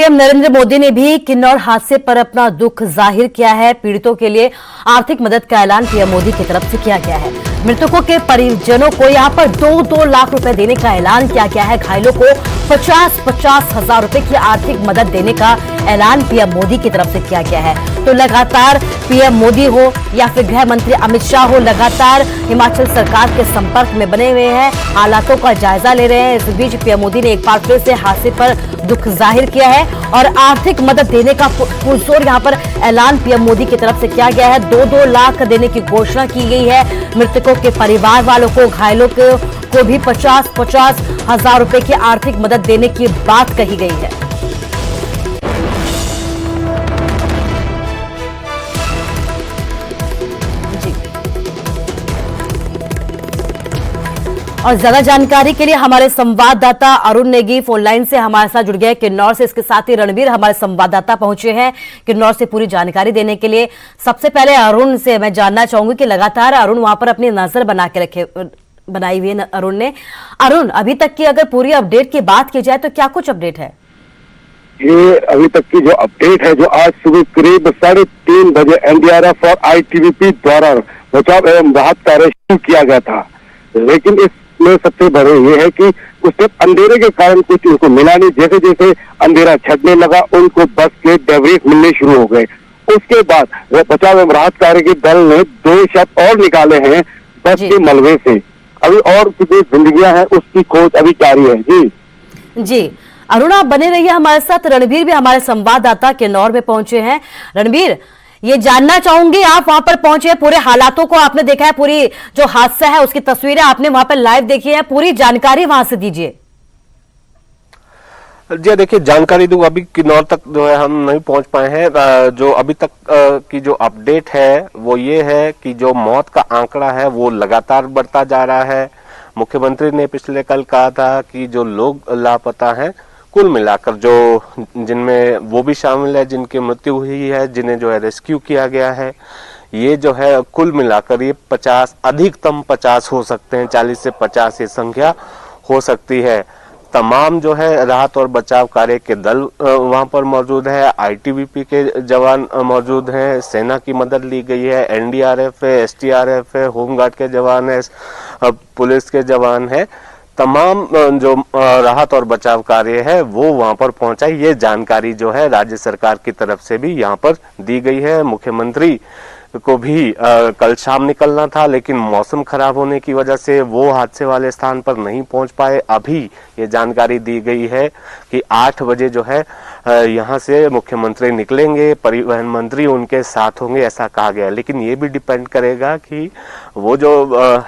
PM Narendra Modi ने भी किन्नौर हादसे पर अपना दुख जाहिर किया है। पीड़ितों के लिए आर्थिक मदद का ऐलान पीएम मोदी की तरफ से किया गया है। मृतकों के परिजनों को यहां पर 2-2 लाख रुपए देने का ऐलान किया गया है। घायलों को 50-50 हजार रुपए की आर्थिक मदद देने का ऐलान पीएम मोदी की तरफ से किया गया है। तो लगातार पीएम मोदी हो या फिर गृह मंत्री अमित शाह हो, लगातार हिमाचल सरकार के संपर्क में बने हुए हैं, हालातों का जायजा ले रहे हैं। इस बीच पीएम मोदी ने एक बार फिर से हादसे पर दुख जाहिर किया है और आर्थिक मदद देने का पुरजोर यहां पर ऐलान पीएम मोदी की तरफ से किया गया है। 2-2 लाख देने की घोषणा की गई है। मृतकों के परिवार वालों को, घायलों को भी 50-50 हजार रुपए की आर्थिक मदद देने की बात कही गई है। और ज्यादा जानकारी के लिए हमारे संवाददाता अरुण नेगी फोन लाइन से हमारे साथ जुड़ गए किन्नौर से। इसके साथ ही रणवीर हमारे संवाददाता पहुंचे हैं किन्नौर से पूरी जानकारी देने के लिए। सबसे पहले अरुण से मैं जानना चाहूंगी कि लगातार अरुण वहां पर अपनी नजर बनाई हुई है अरुण, अभी तक की अगर पूरी अपडेट की बात की जाए तो क्या कुछ अपडेट है? ये अभी तक की जो अपडेट है, जो आज सुबह करीब 3:30 बजे एनडीआरएफ और आईटीबीपी द्वारा बचाव एवं राहत कार्य शुरू किया गया था, लेकिन इसमें सबसे बड़े ये है कि उसके अंधेरे के कारण कुछ उनको मिला नहीं। जैसे जैसे अंधेरा छटने लगा, उनको बस के डेब्रिस मिलने शुरू हो गए। उसके बाद बचाव एवं राहत कार्य के दल ने 2 शव और निकाले हैं बस के मलबे से। अभी और कितनी जिंदगियां हैं उसकी खोज अभी जारी है। जी अरुण, आप बने रहिए हमारे साथ। रणवीर भी हमारे संवाददाता किन्नौर में पहुंचे हैं। रणवीर, ये जानना चाहूंगी, आप वहां पर पहुंचे, पूरे हालातों को आपने देखा है, पूरी जो हादसा है उसकी तस्वीरें आपने वहां पर लाइव देखी है, पूरी जानकारी वहां से दीजिए। जी देखिए, जानकारी दूं, अभी किन्नौर तक जो है हम नहीं पहुंच पाए हैं। जो अभी तक की जो अपडेट है वो ये है कि जो मौत का आंकड़ा है वो लगातार बढ़ता जा रहा है। मुख्यमंत्री ने पिछले कल कहा था कि जो लोग लापता हैं कुल मिलाकर, जो जिनमें वो भी शामिल है जिनकी मृत्यु हुई है, जिन्हें जो है रेस्क्यू किया गया है, ये जो है कुल मिलाकर ये 50, अधिकतम 50 हो सकते हैं, 40 से 50 ये संख्या हो सकती है। तमाम जो है राहत और बचाव कार्य के दल वहां पर मौजूद है, आईटीबीपी के जवान मौजूद हैं, सेना की मदद ली गई है, एनडीआरएफ है, एसटीआरएफ है, होमगार्ड के जवान है, पुलिस के जवान है। तमाम जो राहत और बचाव कार्य है वो वहां पर पहुंचा। ये जानकारी जो है राज्य सरकार की तरफ से भी यहाँ पर दी गई है। मुख्यमंत्री को भी कल शाम निकलना था, लेकिन मौसम खराब होने की वजह से वो हादसे वाले स्थान पर नहीं पहुंच पाए। अभी ये जानकारी दी गई है कि 8 बजे जो है यहाँ से मुख्यमंत्री निकलेंगे, परिवहन मंत्री उनके साथ होंगे, ऐसा कहा गया है। लेकिन ये भी डिपेंड करेगा कि वो जो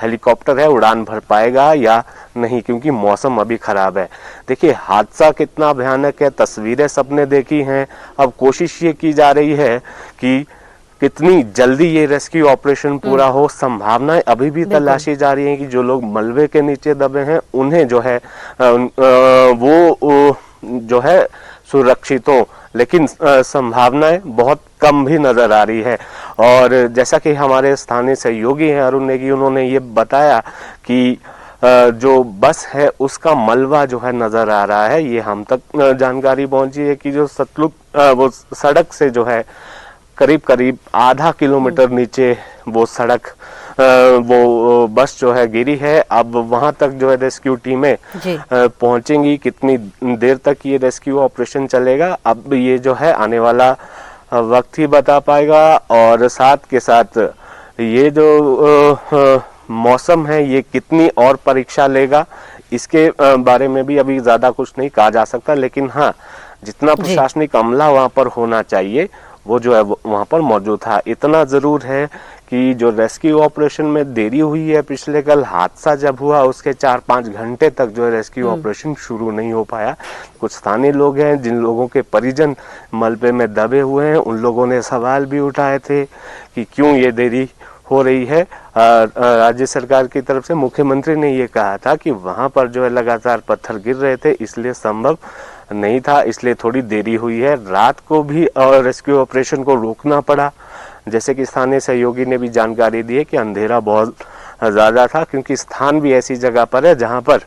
हेलीकॉप्टर है उड़ान भर पाएगा या नहीं, क्योंकि मौसम अभी खराब है। देखिए हादसा कितना भयानक है, तस्वीरें सबने देखी हैं। अब कोशिश ये की जा रही है कि कितनी जल्दी ये रेस्क्यू ऑपरेशन पूरा हो। संभावनाएं अभी भी तलाशी जा रही है कि जो लोग मलबे के नीचे दबे हैं उन्हें जो है वो जो है सुरक्षित हो, लेकिन संभावनाएं बहुत कम भी नजर आ रही है। और जैसा कि हमारे स्थानीय सहयोगी हैं अरुण नेगी, उन्होंने ये बताया कि जो बस है उसका मलबा जो है नजर आ रहा है। ये हम तक जानकारी पहुंची है कि जो सतलुज वो सड़क से जो है करीब आधा किलोमीटर नीचे वो सड़क वो बस जो है गिरी है। अब वहां तक जो है रेस्क्यू टीमें पहुंचेंगी। कितनी देर तक ये रेस्क्यू ऑपरेशन चलेगा अब ये जो है आने वाला वक्त ही बता पाएगा। और साथ के साथ ये जो मौसम है ये कितनी और परीक्षा लेगा, इसके बारे में भी अभी ज्यादा कुछ नहीं कहा जा सकता। लेकिन हाँ, जितना प्रशासनिक अमला वहां पर होना चाहिए वो जो है वहां पर मौजूद था। इतना जरूर है कि जो रेस्क्यू ऑपरेशन में देरी हुई है, पिछले कल हादसा जब हुआ उसके 4-5 घंटे तक जो है रेस्क्यू ऑपरेशन शुरू नहीं हो पाया। कुछ स्थानीय लोग हैं जिन लोगों के परिजन मलबे में दबे हुए हैं, उन लोगों ने सवाल भी उठाए थे कि क्यों ये देरी हो रही है। राज्य सरकार की तरफ से मुख्यमंत्री ने ये कहा था कि वहां पर जो है लगातार पत्थर गिर रहे थे, इसलिए संभव नहीं था, इसलिए थोड़ी देरी हुई है। रात को भी रेस्क्यू ऑपरेशन को रोकना पड़ा। जैसे कि स्थानीय सहयोगी ने भी जानकारी दी है कि अंधेरा बहुत ज्यादा था, क्योंकि स्थान भी ऐसी जगह पर है जहां पर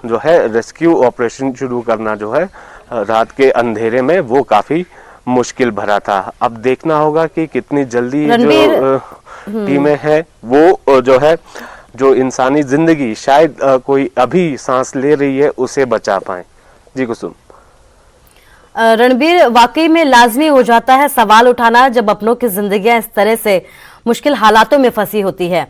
जो है रेस्क्यू ऑपरेशन शुरू करना जो है रात के अंधेरे में वो काफी मुश्किल भरा था। अब देखना होगा कि कितनी जल्दी जो टीमें हैं वो जो है जो इंसानी जिंदगी शायद कोई अभी सांस ले रही है उसे बचा पाए। जी कुसुम। रणबीर, वाकई में लाजमी हो जाता है सवाल उठाना जब अपनों की जिंदगियां इस तरह से मुश्किल हालातों में फंसी होती है।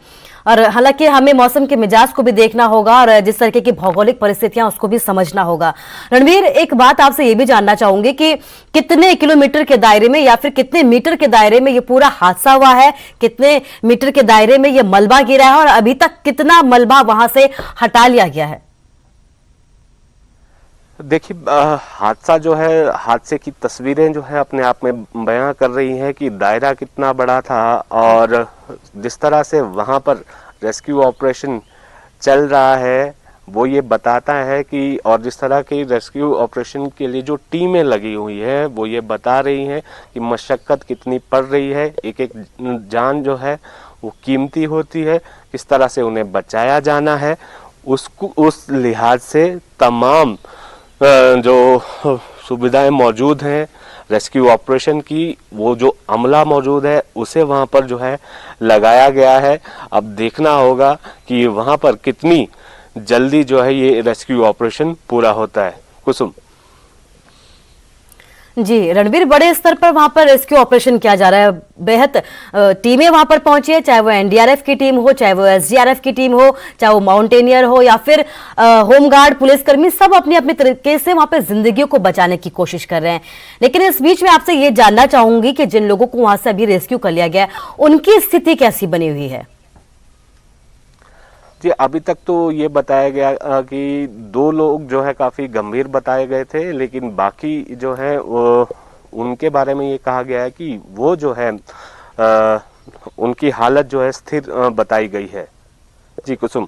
और हालांकि हमें मौसम के मिजाज को भी देखना होगा और जिस तरीके की भौगोलिक परिस्थितियां उसको भी समझना होगा। रणबीर, एक बात आपसे ये भी जानना चाहूंगी कि कितने किलोमीटर के दायरे में या फिर कितने मीटर के दायरे में ये पूरा हादसा हुआ है, कितने मीटर के दायरे में ये मलबा गिरा है और अभी तक कितना मलबा वहां से हटा लिया गया है? देखिए, हादसा जो है, हादसे की तस्वीरें जो है अपने आप में बयां कर रही हैं कि दायरा कितना बड़ा था और जिस तरह से वहां पर रेस्क्यू ऑपरेशन चल रहा है वो ये बताता है कि, और जिस तरह की रेस्क्यू ऑपरेशन के लिए जो टीमें लगी हुई है वो ये बता रही हैं कि मशक्कत कितनी पड़ रही है। एक एक जान जो है वो कीमती होती है, किस तरह से उन्हें बचाया जाना है उसको, उस लिहाज से तमाम जो सुविधाएं मौजूद हैं रेस्क्यू ऑपरेशन की, वो जो अमला मौजूद है उसे वहां पर जो है लगाया गया है। अब देखना होगा कि वहां पर कितनी जल्दी जो है ये रेस्क्यू ऑपरेशन पूरा होता है। कुसुम। जी रणबीर, बड़े स्तर पर वहां पर रेस्क्यू ऑपरेशन किया जा रहा है। बेहद टीमें वहां पर पहुंची है, चाहे वो एनडीआरएफ की टीम हो, चाहे वो एसडीआरएफ की टीम हो, चाहे वो माउंटेनियर हो या फिर होमगार्ड पुलिसकर्मी, सब अपने अपने तरीके से वहां पर जिंदगियों को बचाने की कोशिश कर रहे हैं। लेकिन इस बीच में आपसे ये जानना चाहूंगी कि जिन लोगों को वहां से अभी रेस्क्यू कर लिया गया है उनकी स्थिति कैसी बनी हुई है? जी, अभी तक तो ये बताया गया कि 2 लोग जो है काफी गंभीर बताए गए थे, लेकिन बाकी जो है वो उनके बारे में ये कहा गया है कि वो जो है उनकी हालत जो है स्थिर बताई गई है। जी कुसुम।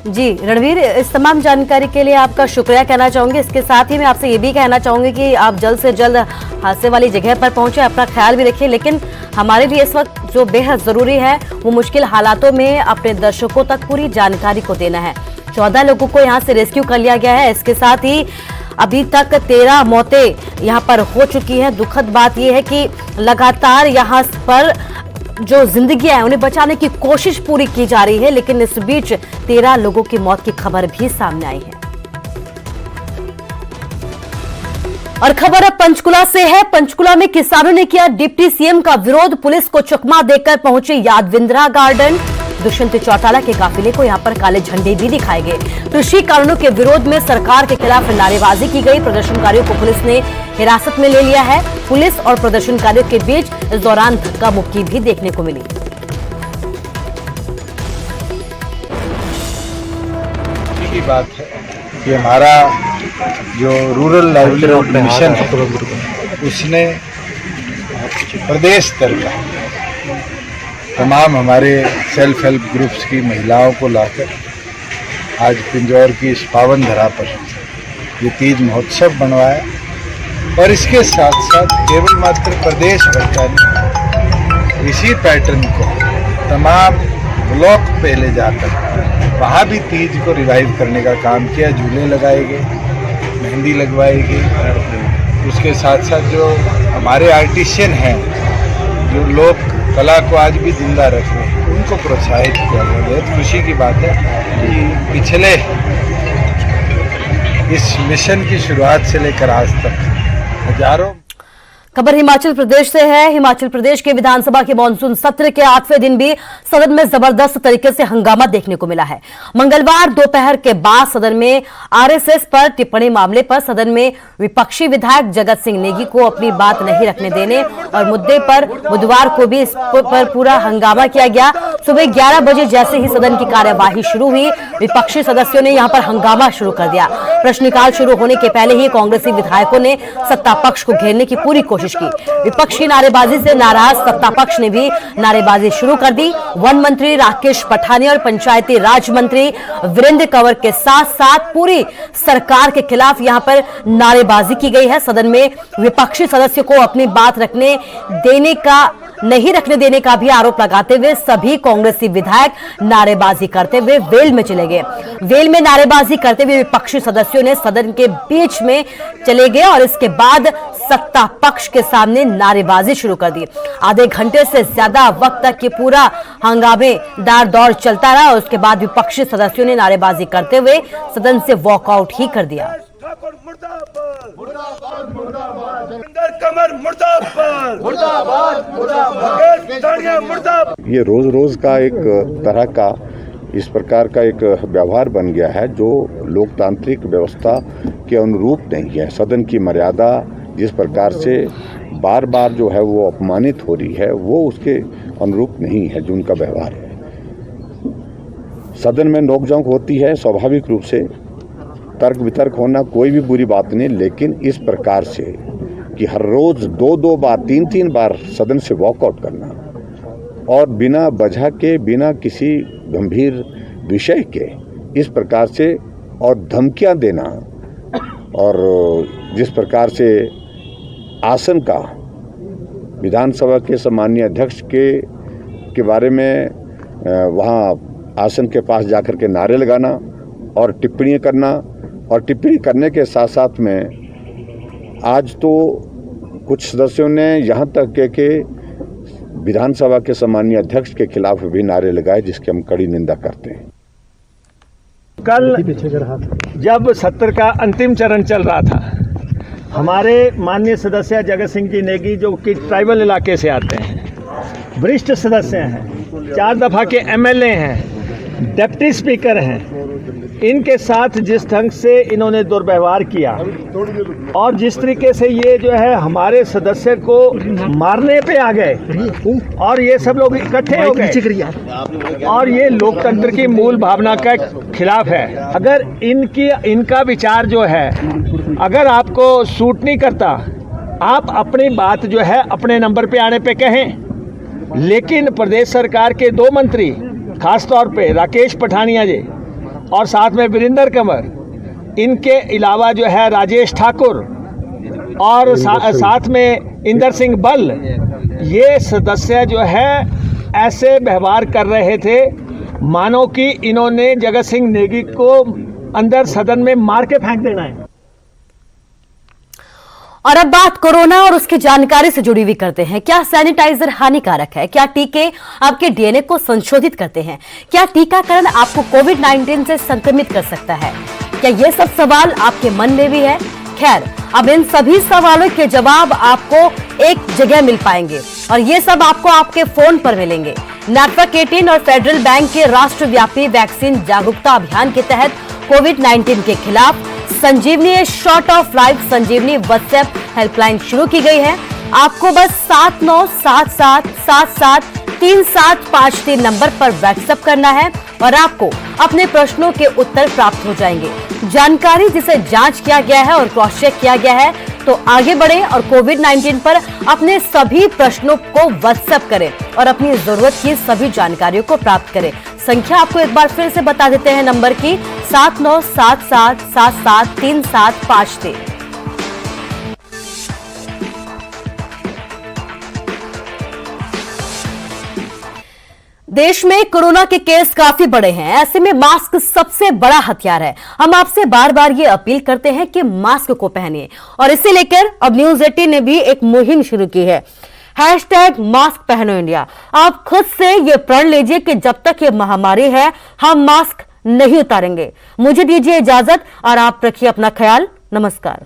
जी रणवीर, इस तमाम जानकारी के लिए आपका शुक्रिया कहना चाहूंगी। इसके साथ ही मैं आपसे ये भी कहना चाहूंगी कि आप जल्द से जल्द हादसे वाली जगह पर पहुंचे, अपना ख्याल भी रखिए। लेकिन हमारे लिए इस वक्त जो बेहद जरूरी है वो मुश्किल हालातों में अपने दर्शकों तक पूरी जानकारी को देना है। 14 लोगों को यहाँ से रेस्क्यू कर लिया गया है। इसके साथ ही अभी तक 13 मौतें यहाँ पर हो चुकी हैं। दुखद बात यह है कि लगातार यहाँ पर जो जिंदगियां हैं उन्हें बचाने की कोशिश पूरी की जा रही है, लेकिन इस बीच 13 लोगों की मौत की खबर भी सामने आई है। और खबर अब पंचकुला से है। पंचकुला में किसानों ने किया डिप्टी सीएम का विरोध, पुलिस को चकमा देकर पहुंचे यादविंद्रा गार्डन। दुष्यंत चौटाला के काफिले को यहां पर काले झंडे भी दिखाए गए। कृषि कानूनों के विरोध में सरकार के खिलाफ नारेबाजी की गई। प्रदर्शनकारियों को पुलिस ने हिरासत में ले लिया है। पुलिस और प्रदर्शनकारियों के बीच इस दौरान धक्का मुक्की भी देखने को मिली। की बात है कि हमारा जो रूरल लाइवलीहुड मिशन है उसने प्रदेश स्तर का तमाम हमारे सेल्फ हेल्प ग्रुप्स की महिलाओं को लाकर आज पिंजौर की इस पावन धरा पर ये तीज महोत्सव बनवाया। और इसके साथ साथ केवल मात्र प्रदेश भर का नहीं, इसी पैटर्न को तमाम ब्लॉक पे ले जाकर वहाँ भी तीज को रिवाइव करने का काम किया। झूले लगाए गए, मेहंदी लगवाई गई। उसके साथ साथ जो हमारे आर्टिशियन हैं, जो लोग कला को आज भी जिंदा रख रहे हैं, उनको प्रोत्साहित किया गया। बहुत खुशी की बात है कि पिछले इस मिशन की शुरुआत से लेकर आज तक हजारों। खबर हिमाचल प्रदेश से है। हिमाचल प्रदेश के विधानसभा के मानसून सत्र के 8वें दिन भी सदन में जबरदस्त तरीके से हंगामा देखने को मिला है। मंगलवार दोपहर के बाद सदन में आरएसएस पर टिप्पणी मामले पर सदन में विपक्षी विधायक जगत सिंह नेगी को अपनी बात नहीं रखने देने और मुद्दे पर बुधवार को भी इस पर पूरा हंगामा किया गया। सुबह 11 बजे जैसे ही सदन की कार्यवाही शुरू हुई, विपक्षी सदस्यों ने यहां पर हंगामा शुरू कर दिया। प्रश्नकाल शुरू होने के पहले ही कांग्रेसी विधायकों ने सत्ता पक्ष को घेरने की पूरी कोशिश की। विपक्ष की नारेबाजी से नाराज सत्ता पक्ष ने भी नारेबाजी शुरू कर दी। वन मंत्री राकेश पठानिया और पंचायती राज मंत्री वीरेंद्र कंवर के साथ साथ पूरी सरकार के खिलाफ यहां पर नारेबाजी की गई है। सदन में विपक्षी सदस्यों को अपनी बात रखने देने का नहीं रखने देने का भी आरोप लगाते हुए सभी कांग्रेसी विधायक नारेबाजी करते हुए वेल में चले गए। वेल में नारेबाजी करते हुए विपक्षी सदस्यों ने सदन के बीच में चले गए और इसके बाद सत्ता पक्ष के सामने नारेबाजी शुरू कर दी। आधे घंटे से ज्यादा वक्त तक ये पूरा हंगामेदार दौर चलता रहा और उसके बाद विपक्षी सदस्यों ने नारेबाजी करते हुए सदन से वॉकआउट ही कर दिया। ये रोज रोज का एक तरह का इस प्रकार का एक व्यवहार बन गया है जो लोकतांत्रिक व्यवस्था के अनुरूप नहीं है। सदन की मर्यादा जिस प्रकार से बार बार जो है वो अपमानित हो रही है वो उसके अनुरूप नहीं है जो उनका व्यवहार है। सदन में नोकझोंक होती है स्वाभाविक रूप से, तर्क वितर्क होना कोई भी बुरी बात नहीं, लेकिन इस प्रकार से कि हर रोज 2-2 बार 3-3 बार सदन से वॉकआउट करना और बिना वजह के बिना किसी गंभीर विषय के इस प्रकार से और धमकियां देना और जिस प्रकार से आसन का विधानसभा के सम्माननीय अध्यक्ष के बारे में वहाँ आसन के पास जाकर के नारे लगाना और टिप्पणी करना और टिप्पणी करने के साथ साथ में आज तो कुछ सदस्यों ने यहाँ तक के विधानसभा के सम्माननीय अध्यक्ष के खिलाफ भी नारे लगाए जिसकी हम कड़ी निंदा करते हैं। कल जब सत्र का अंतिम चरण चल रहा था, हमारे माननीय सदस्य जगत सिंह जी नेगी जो कि ट्राइबल इलाके से आते हैं, वरिष्ठ सदस्य हैं, 4 दफ़ा के एमएलए हैं, डिप्टी स्पीकर हैं, इनके साथ जिस ढंग से इन्होंने दुर्व्यवहार किया और जिस तरीके से ये जो है हमारे सदस्य को मारने पे आ गए और ये सब लोग इकट्ठे हो गए और ये लोकतंत्र की मूल भावना का खिलाफ है। अगर इनका विचार जो है अगर आपको सूट नहीं करता, आप अपनी बात जो है अपने नंबर पे आने पे कहें, लेकिन प्रदेश सरकार के 2 मंत्री खास तौर पे राकेश पठानिया जी और साथ में वीरेंद्र कंवर, इनके अलावा जो है राजेश ठाकुर और साथ में इंदर सिंह बल, ये सदस्य जो है ऐसे व्यवहार कर रहे थे मानो कि इन्होंने जगत सिंह नेगी को अंदर सदन में मार के फेंक देना है। और अब बात कोरोना और उसकी जानकारी से जुड़ी हुई करते हैं। क्या सैनिटाइजर हानिकारक है? क्या टीके आपके डीएनए को संशोधित करते हैं? क्या टीकाकरण आपको कोविड-19 से संक्रमित कर सकता है? क्या ये सब सवाल आपके मन में भी है? खैर, अब इन सभी सवालों के जवाब आपको एक जगह मिल पाएंगे और ये सब आपको आपके फोन पर मिलेंगे। नेटवर्क 18 और फेडरल बैंक के राष्ट्रव्यापी वैक्सीन जागरूकता अभियान के तहत कोविड-19 के खिलाफ Sanjeevani shot of life Sanjeevani WhatsApp helpline शुरू की गई है। आपको बस 7977773753 नंबर पर व्हाट्सएप करना है और आपको अपने प्रश्नों के उत्तर प्राप्त हो जाएंगे। जानकारी जिसे जांच किया गया है और क्रॉस चेक किया गया है, तो आगे बढ़े और कोविड-19 पर अपने सभी प्रश्नों को व्हाट्सएप करें और अपनी जरूरत की सभी जानकारियों को प्राप्त करें। संख्या आपको एक बार फिर से बता देते हैं नंबर की 7977773753। देश में कोरोना के केस काफी बड़े हैं, ऐसे में मास्क सबसे बड़ा हथियार है। हम आपसे बार बार ये अपील करते हैं कि मास्क को पहनिए और इसे लेकर अब न्यूज 18 ने भी एक मुहिम शुरू की है, #मास्क पहनो इंडिया। आप खुद से ये प्रण लीजिए कि जब तक ये महामारी है हम मास्क नहीं उतारेंगे। मुझे दीजिए इजाजत और आप रखिए अपना ख्याल। नमस्कार।